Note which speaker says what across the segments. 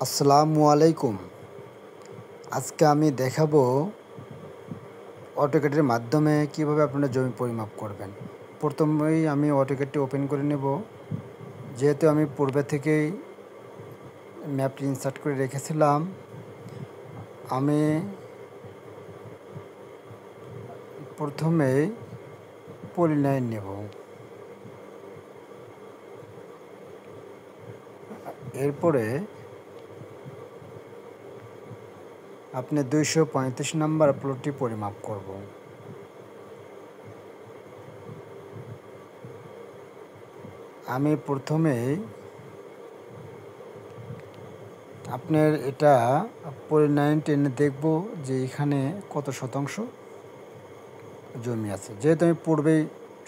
Speaker 1: আসসালামু আলাইকুম। আজকে আমি দেখাবো অটোক্যাডের মাধ্যমে কিভাবে আপনারা জমি পরিমাপ করবেন। প্রথমেই আমি অটোক্যাডটি ওপেন করে নেব। যেহেতু আমি পূর্বে থেকেই ম্যাপটি ইনসার্ট করে রেখেছিলাম, আমি প্রথমেই পলিলাইন নেব। এরপরে আপনি 235 নম্বর প্লটটি পরিমাপ করব। আমি প্রথমেই আপনার এটা পলিলাইন টেনে দেখব যে এখানে কত শতাংশ জমি আছে। যেহেতু আমি পূর্বেই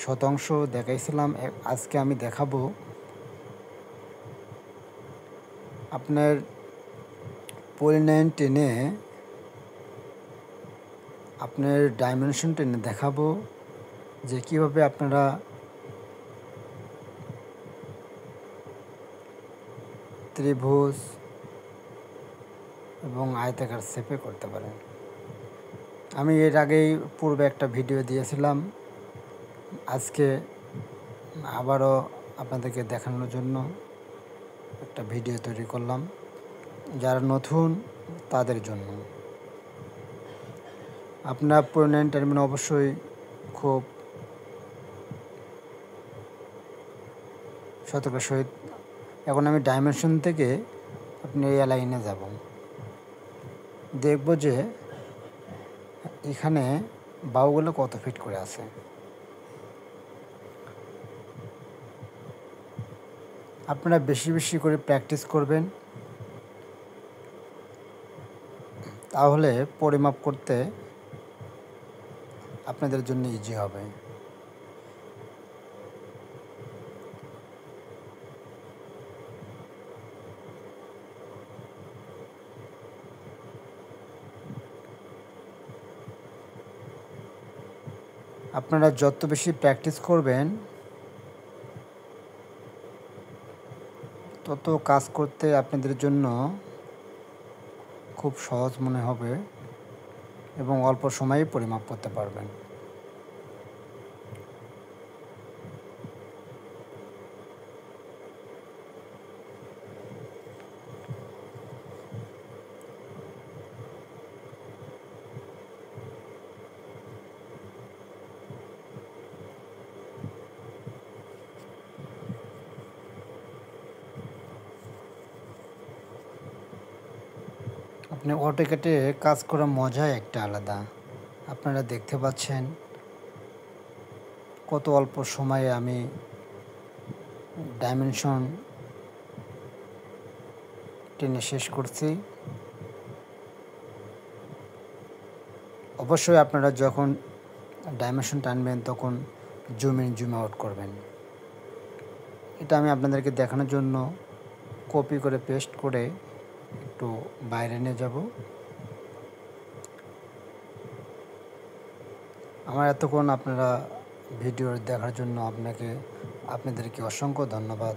Speaker 1: শতাংশ দেখাইছিলাম, আজকে আমি দেখাবো আপনার পলিলাইন টেনে আপনার ডাইমেনশন টেনে দেখাবো যে কীভাবে আপনারা ত্রিভুজ এবং আয়তাকার শেপে করতে পারেন। আমি এর আগেই পূর্বে একটা ভিডিও দিয়েছিলাম, আজকে আবারও আপনাদেরকে দেখানোর জন্য একটা ভিডিও তৈরি করলাম, যারা নতুন তাদের জন্য। আপনার পলিলাইন টার্মিন অবশ্যই খুব সতর্কের সহিত। এখন আমি ডাইমেনশন থেকে আপনি এই লাইনে যাব, দেখব যে এখানে বাহুগুলো কত ফিট করে আছে। আপনারা বেশি বেশি করে প্র্যাকটিস করবেন, তাহলে পরিমাপ করতে আপনাদের জন্য ইজি হবে। আপনারা যত বেশি প্র্যাকটিস করবেন তত কাজ করতে আপনাদের জন্য খুব সহজ মনে হবে এবং অল্প সময়ে পরিমাপ করতে পারবেন। আপনি অটোক্যাডে কাজ করার মজাই একটা আলাদা। আপনারা দেখতে পাচ্ছেন কত অল্প সময়ে আমি ডাইমেনশন টেনে শেষ করছি। অবশ্যই আপনারা যখন ডাইমেনশন টানবেন তখন জুম ইন জুম আউট করবেন। এটা আমি আপনাদেরকে দেখানোর জন্য কপি করে পেস্ট করে একটু বাইরে নিয়ে যাব। আমার এতক্ষণ আপনারা ভিডিও দেখার জন্য আপনাদেরকে অসংখ্য ধন্যবাদ।